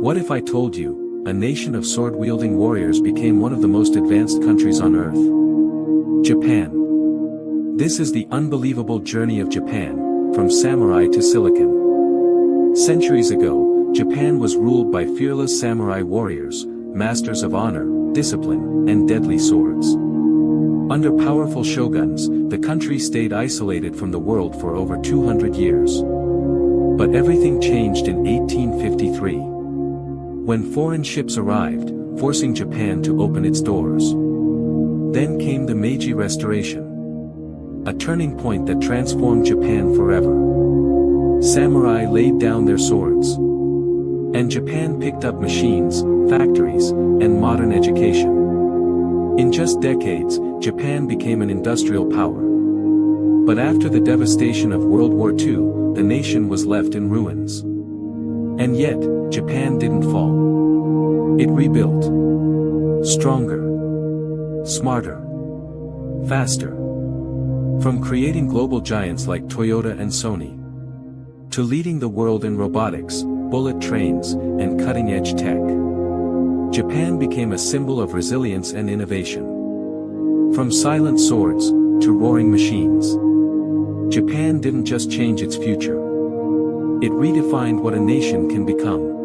What if I told you, a nation of sword-wielding warriors became one of the most advanced countries on Earth? Japan. This is the unbelievable journey of Japan, from samurai to silicon. Centuries ago, Japan was ruled by fearless samurai warriors, masters of honor, discipline, and deadly swords. Under powerful shoguns, the country stayed isolated from the world for over 200 years. But everything changed in 1853. When foreign ships arrived, forcing Japan to open its doors. Then came the Meiji Restoration. A turning point that transformed Japan forever. Samurai laid down their swords. And Japan picked up machines, factories, and modern education. In just decades, Japan became an industrial power. But after the devastation of World War II, the nation was left in ruins. And yet, Japan didn't fall. It rebuilt. Stronger. Smarter. Faster. From creating global giants like Toyota and Sony, to leading the world in robotics, bullet trains, and cutting-edge tech. Japan became a symbol of resilience and innovation. From silent swords, to roaring machines. Japan didn't just change its future. It redefined what a nation can become.